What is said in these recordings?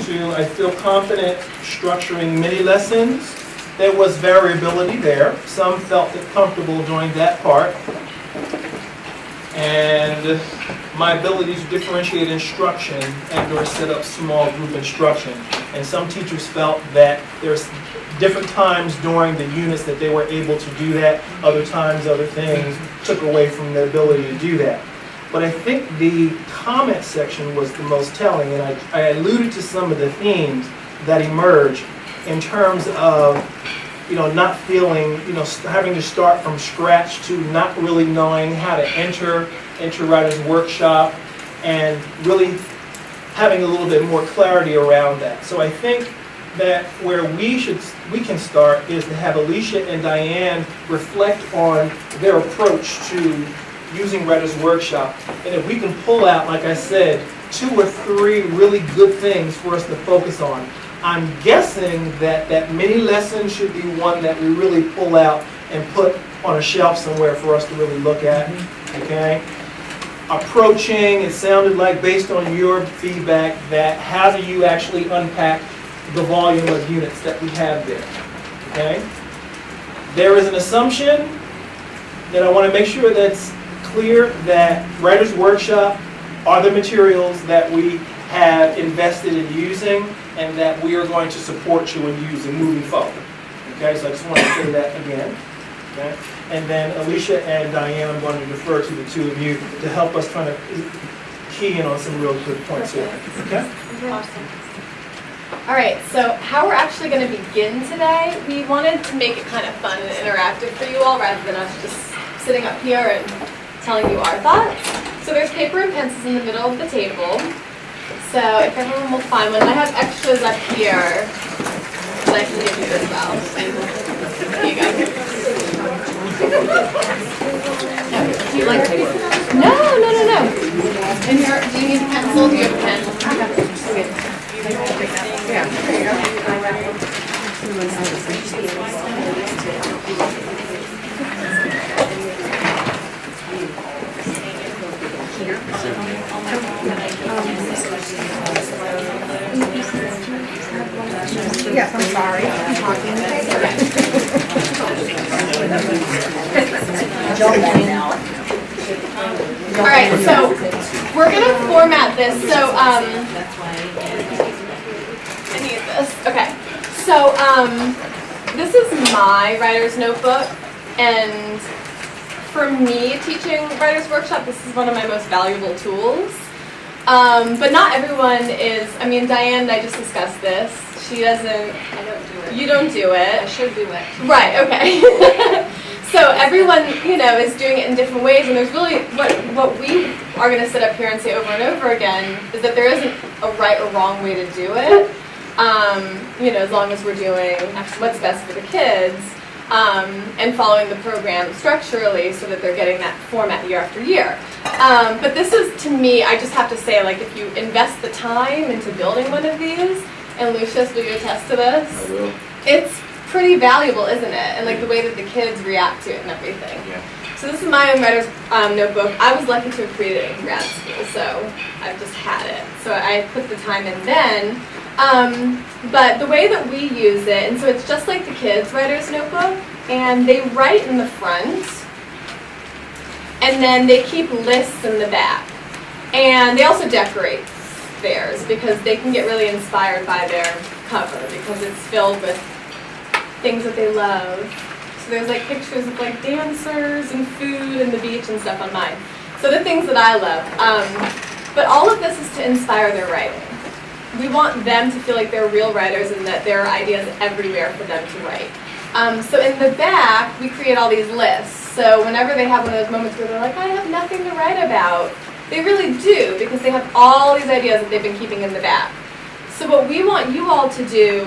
to, I feel confident structuring mini lessons. There was variability there. Some felt comfortable doing that part. And my ability to differentiate instruction and or set up small group instruction. And some teachers felt that there's different times during the units that they were able to do that. Other times, other things took away from their ability to do that. But I think the comment section was the most telling, and I alluded to some of the themes that emerged in terms of, not feeling, having to start from scratch to not really knowing how to enter Writer's Workshop and really having a little bit more clarity around that. So I think that where we can start is to have Alicia and Diane reflect on their approach to using Writer's Workshop. And if we can pull out, like I said, 2 or 3 really good things for us to focus on. I'm guessing that that mini lesson should be one that we really pull out and put on a shelf somewhere for us to really look at, okay? Approaching, it sounded like based on your feedback that how do you actually unpack the volume of units that we have there, okay? There is an assumption that I want to make sure that's clear that Writer's Workshop are the materials that we have invested in using and that we are going to support you in using moving forward. Okay, so I just want to say that again. Okay? And then Alicia and Diane, I'm going to defer to the 2 of you to help us kind of key in on some real good points here. Okay? Awesome. All right, so how we're actually going to begin today, we wanted to make it kind of fun and interactive for you all rather than us just sitting up here and telling you our thoughts. So there's paper and pencils in the middle of the table. So if everyone will find one, I have extras up here that I can give you as well. Here you go. Do you like paper? No. And do you need a pencil? Do you have a pen? Okay. Yeah, there you go. Yes, I'm sorry. I'm talking to All right, so we're going to format this. So I need this. Okay. So this is my writer's notebook, and for me teaching Writer's Workshop, this is one of my most valuable tools. But not everyone is. I mean, Diane and I just discussed this. She doesn't. I don't do it. You don't do it. I should do it. Right. Okay. So everyone, is doing it in different ways, and there's really what we are going to sit up here and say over and over again is that there isn't a right or wrong way to do it. As long as we're doing what's best for the kids and following the program structurally so that they're getting that format year after year. But this is, to me, I just have to say, like, if you invest the time into building one of these, and Lucius, will you attest to this? I will. It's pretty valuable, isn't it? And like the way that the kids react to it and everything. Yeah. So this is my own writer's notebook. I was lucky to have created it in grad school, so I've just had it. So I put the time in then. But the way that we use it, and so it's just like the kids' writer's notebook, and they write in the front, and then they keep lists in the back. And they also decorate theirs because they can get really inspired by their cover because it's filled with things that they love. So there's like pictures of like dancers and food and the beach and stuff on mine. So the things that I love. But all of this is to inspire their writing. We want them to feel like they're real writers and that there are ideas everywhere for them to write. So in the back, we create all these lists. So whenever they have one of those moments where they're like, I have nothing to write about, they really do because they have all these ideas that they've been keeping in the back. So what we want you all to do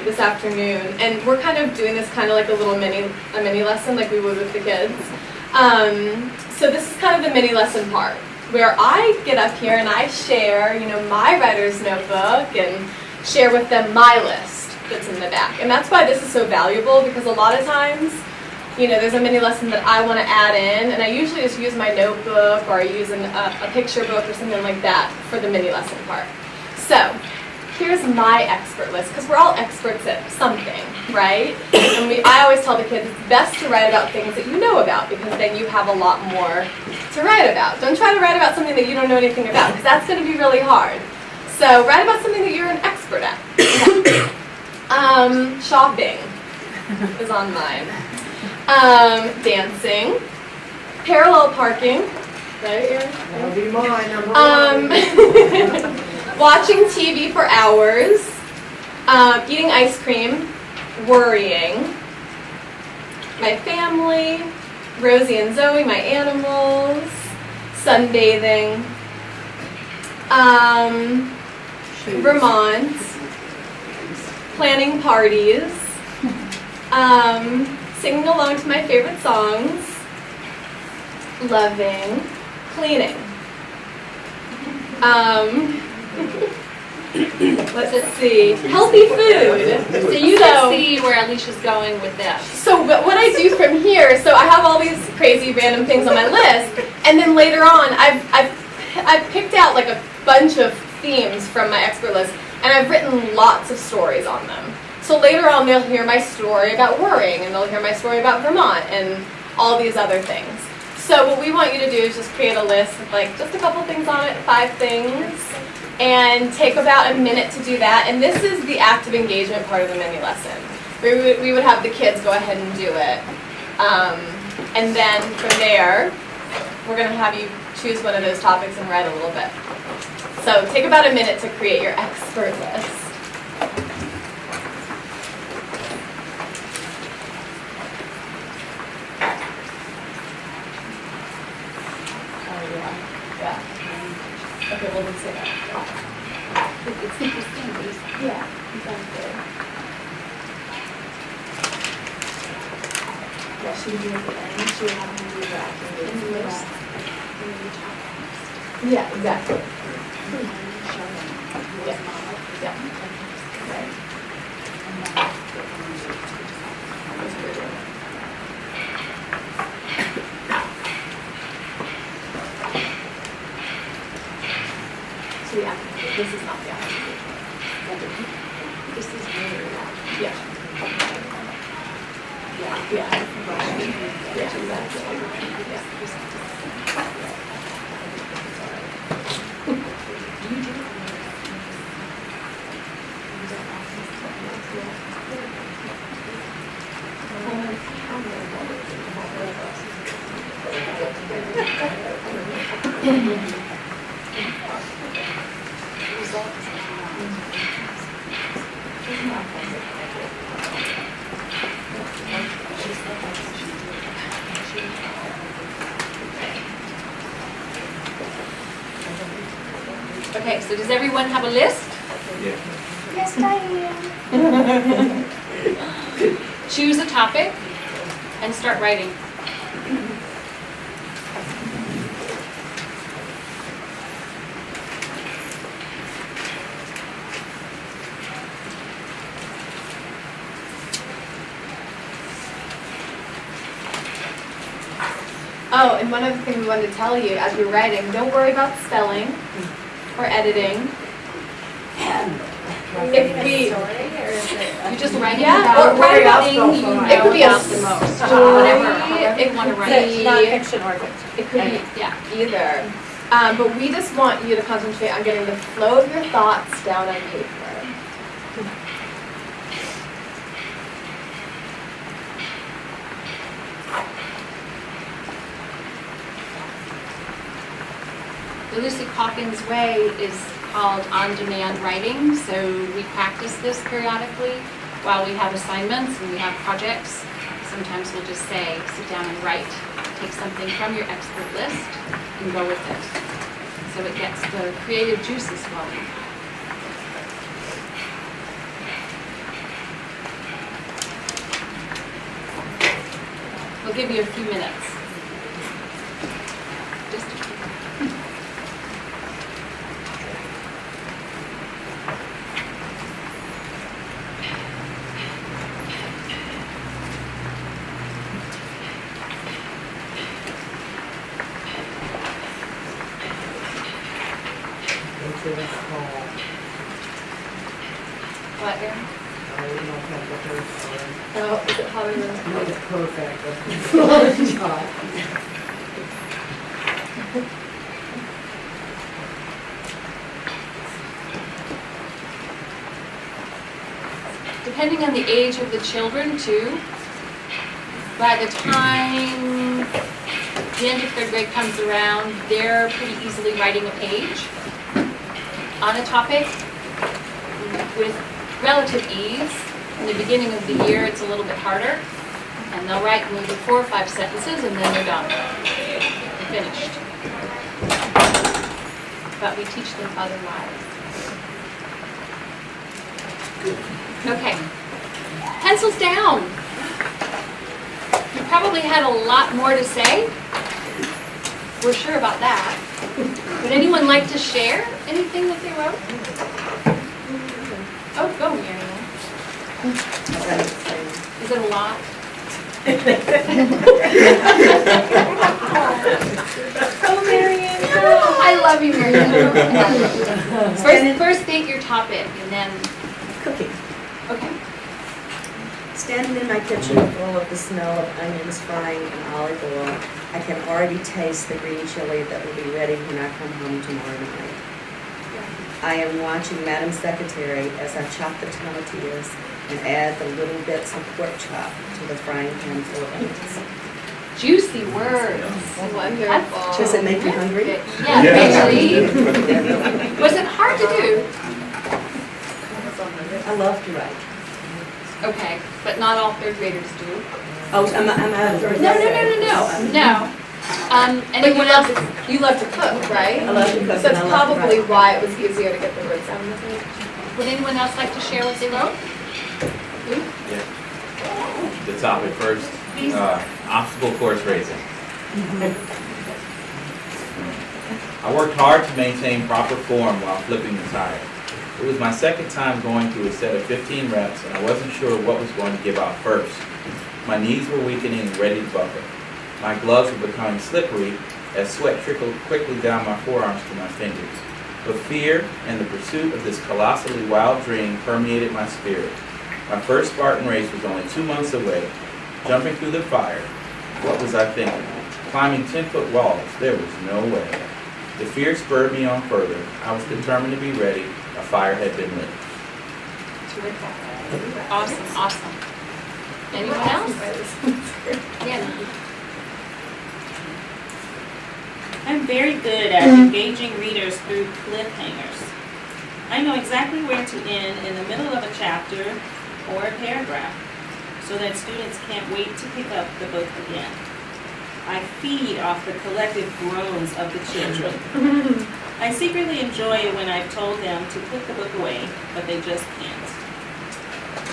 this afternoon, and we're kind of doing this kind of like a mini lesson like we would with the kids. So this is kind of the mini lesson part where I get up here and I share, my writer's notebook and share with them my list that's in the back. And that's why this is so valuable because a lot of times, there's a mini lesson that I want to add in, and I usually just use my notebook or I use a picture book or something like that for the mini lesson part. So here's my expert list, because we're all experts at something, right? And I always tell the kids it's best to write about things that you know about, because then you have a lot more to write about. Don't try to write about something that you don't know anything about, because that's going to be really hard. So write about something that you're an expert at. Shopping is on mine. Dancing. Parallel parking. Right, Erin? That'll be mine, number one. Watching TV for hours. Eating ice cream. Worrying. My family. Rosie and Zoe, my animals. Sunbathing. Vermont. Planning parties. Singing along to my favorite songs. Loving. Cleaning. Let's see. Healthy food. So you can see where Alicia's going with this. So what I do from here, so I have all these crazy random things on my list, and then later on I've picked out like a bunch of themes from my expert list, and I've written lots of stories on them. So later on they'll hear my story about worrying, and they'll hear my story about Vermont, and all these other things. So what we want you to do is just create a list with like just a couple things on it, 5 things, and take about a minute to do that. And this is the active engagement part of the mini lesson. We would have the kids go ahead and do it. And then from there, we're going to have you choose one of those topics and write a little bit. So take about a minute to create your expert list. Yeah. Okay, well, let's say that. It's interesting. Yeah, exactly. Yeah, she would do it at the end. She would have to do the active engagement. Yeah, exactly. Yeah. Yeah. Right. So the active, this is not the active engagement. This is really, yeah. Yeah. Yeah. Yeah, exactly. Yeah. Okay, so does everyone have a list? Yes, Diane. Choose a topic and start writing. Oh, and one other thing we wanted to tell you as you're writing, don't worry about spelling or editing. If we, You're just writing Yeah, about or write about thing you stuff. know It could be a about the most. story. Whatever you want to write. Non-fiction or fiction. it could be Yeah. either. But we just want you to concentrate on getting the flow of your thoughts down on paper. The Lucy Calkins way is called on-demand writing, so we practice this periodically while we have assignments and we have projects. Sometimes we'll just say, sit down and write. Take something from your expert list and go with it. So it gets the creative juices flowing. We'll give you a few minutes. Just a few. What, Erin? I don't have the third color. Oh, is it hotter than? No, it's perfect. God. Depending on the age of the children too, by the time the end of third grade comes around, they're pretty easily writing a page on a topic with relative ease. In the beginning of the year, it's a little bit harder, and they'll write maybe 4 or 5 sentences, and then they're done, finished. But we teach them otherwise. Okay, pencils down. You probably had a lot more to say. We're sure about that. Would anyone like to share anything that they wrote? Oh, go, Mary Ann. Is it a lot? Oh, Marianne. I love you, Mary Ann. First state your topic, and then, Cooking. okay. Standing in my kitchen full of the smell of onions frying and olive oil, I can already taste the green chili that will be ready when I come home tomorrow night. I am watching Madam Secretary as I chop the tomatillos and add the little bits of pork chop to the frying pan full of onions. Juicy words. Wonderful. Does it make you hungry? Yeah, actually. Was it hard to do? I love to write. Okay, but not all third graders do. Oh, I'm out of third No. But Anyone else? you love to cook, right? I love to cook So and it's I love to probably write. why it was easier to get the words down on the page. Would anyone else like to share what they wrote? The topic first, obstacle course racing. I worked hard to maintain proper form while flipping the tire. It was my second time going through a set of 15 reps, and I wasn't sure what was going to give out first. My knees were weakening and ready to buckle. My gloves were becoming slippery as sweat trickled quickly down my forearms to my fingers. But fear and the pursuit of this colossally wild dream permeated my spirit. My first Spartan race was only 2 months away. Jumping through the fire, what was I thinking? Climbing 10-foot walls, there was no way. The fear spurred me on further. I was determined to be ready. A fire had been lit. Awesome. Anyone else? Yeah. I'm very good at engaging readers through cliffhangers. I know exactly where to end in the middle of a chapter or a paragraph, so that students can't wait to pick up the book again. I feed off the collective groans of the children. I secretly enjoy it when I've told them to put the book away, but they just can't.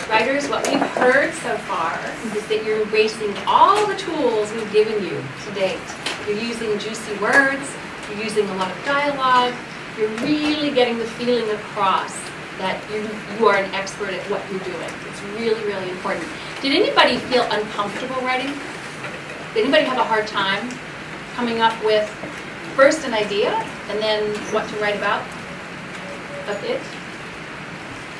Writers, what we've heard so far is that you're embracing all the tools we've given you to date. You're using juicy words, you're using a lot of dialogue, you're really getting the feeling across that you are an expert at what you're doing. It's really, really important. Did anybody feel uncomfortable writing? Did anybody have a hard time coming up with first an idea and then what to write about of it?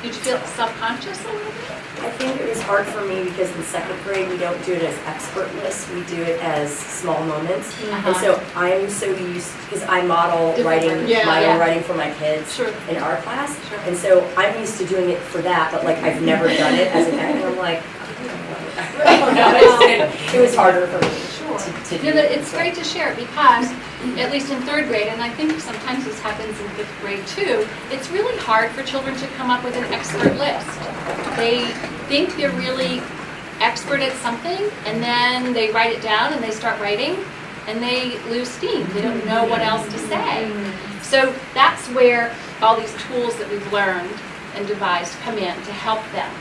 Did you feel self-conscious a little bit? I think it was hard for me because in second grade we don't do it as expert lists, we do it as small moments. And so I'm so used, because I model Different writing, writing. Yeah, my yeah. own writing for my kids Sure. in our class. Sure. And so I'm used to doing it for that, but like I've never done it as an actor. I'm like, it was harder for me to do. You know, it's great to share because, at least in third grade, and I think sometimes this happens in fifth grade too, it's really hard for children to come up with an expert list. They think they're really expert at something, and then they write it down and they start writing, and they lose steam. They don't know what else to say. So that's where all these tools that we've learned and devised come in to help them,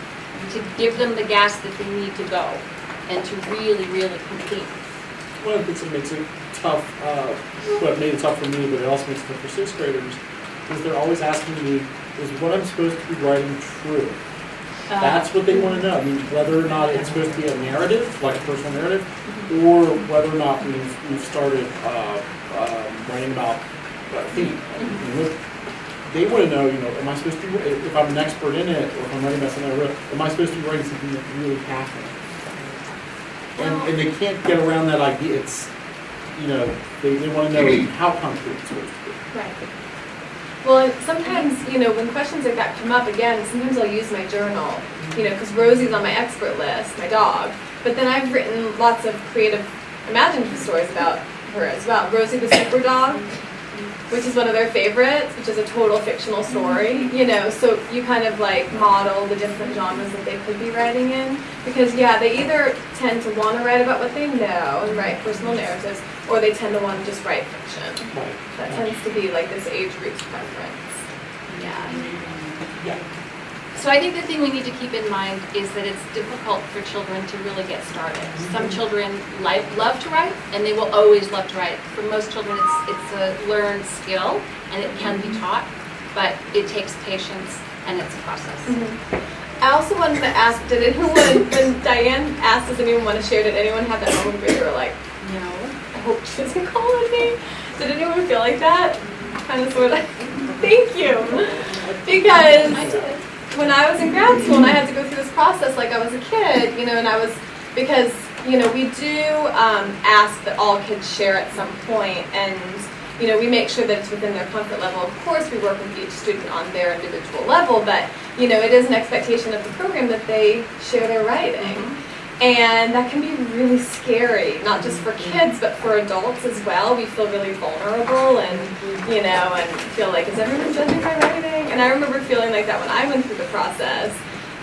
to give them the gas that they need to go, and to really, really complete. One of the things that makes it tough, what made it tough for me, but it also makes it tough for sixth graders, is they're always asking me, is what I'm supposed to be writing true? That's what they want to know. I mean, whether or not it's supposed to be a narrative, like a personal narrative, or whether or not we've started writing about a theme. they want to know, am I supposed to be, if I'm an expert in it, or if I'm writing about something I wrote, am I supposed to be writing something that's really passionate? And they can't get around that idea. It's, they want to know how concrete it's supposed to be. Right. Well, and sometimes, when questions like that come up again, sometimes I'll use my journal, because Rosie's on my expert list, my dog. But then I've written lots of creative, imaginative stories about her as well. Rosie the Super Dog, which is one of their favorites, which is a total fictional story, so you kind of like model the different genres that they could be writing in. Because they either tend to want to write about what they know and write personal narratives, or they tend to want to just write fiction. Right. That tends to be like this age group preference. Yeah. So I think the thing we need to keep in mind is that it's difficult for children to really get started. Some children love to write, and they will always love to write. For most children, it's a learned skill, and it can be taught, but it takes patience, and it's a process. I also wanted to ask, did anyone, when Diane asked, does anyone want to share, did anyone have that moment where you were like, no, I hope she doesn't call on me? Did anyone feel like that? Kind of, sort of. Thank you. Because when I was in grad school and I had to go through this process like I was a kid, and I was, because, we do ask that all kids share at some point, and, we make sure that it's within their comfort level. Of course, we work with each student on their individual level, but, it is an expectation of the program that they share their writing. And that can be really scary, not just for kids, but for adults as well. We feel really vulnerable and, and feel like, is everyone judging my writing? And I remember feeling like that when I went through the process.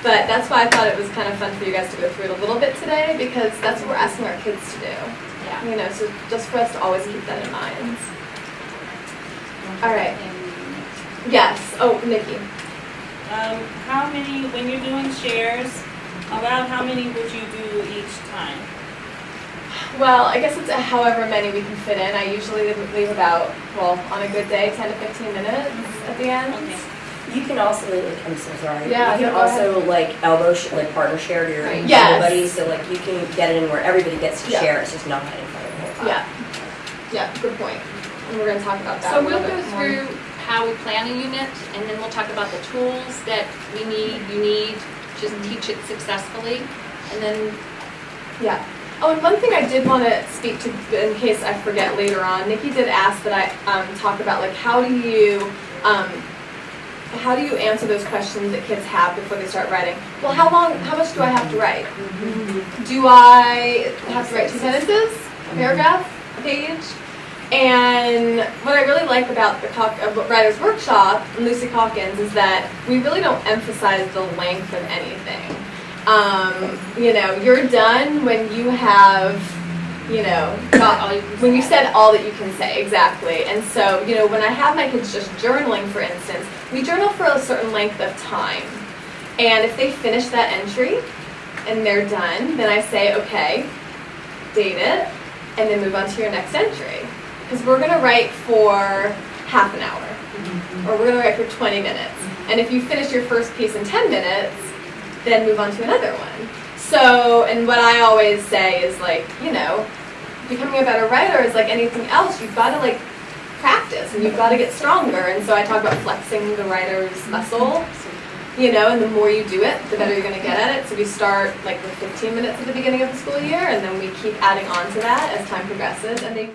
But that's why I thought it was kind of fun for you guys to go through it a little bit today, because that's what we're asking our kids to do. Yeah. So just for us to always keep that in mind. All right. Yes. Oh, Nikki. How many, when you're doing shares, about how many would you do each time? Well, I guess it's however many we can fit in. I usually leave about, on a good day, 10 to 15 minutes at the end. Okay. You can also, I'm so sorry. Yeah, You can go ahead. also partner share to your Right. Yes. buddies, so you can get it in where everybody gets to Yeah. share. It's just not in front of the whole time. Yeah, good point. And we're going to talk about that. So a we'll little go bit more. through how we plan a unit, and then we'll talk about the tools that you need to teach it successfully, and then Yeah. Oh, and one thing I did want to speak to, in case I forget later on, Nikki did ask that I talk about how do you answer those questions that kids have before they start writing? Well, how much do I have to write? Do I have to write 2 sentences, a paragraph, a page? And what I really like about the Writer's Workshop and Lucy Calkins is that we really don't emphasize the length of anything. You're done when you have, when you said all that you can say, exactly. And so, when I have my kids just journaling, for instance, we journal for a certain length of time. And if they finish that entry and they're done, then I say, okay, date it, and then move on to your next entry. Because we're going to write for half an hour, or we're going to write for 20 minutes. And if you finish your first piece in 10 minutes, then move on to another one. So, and what I always say is becoming a better writer is like anything else. You've got to practice, and you've got to get stronger. And so I talk about flexing the writer's muscle, and the more you do it, the better you're going to get at it. So we start with 15 minutes at the beginning of the school year, and then we keep adding on to that as time progresses. And they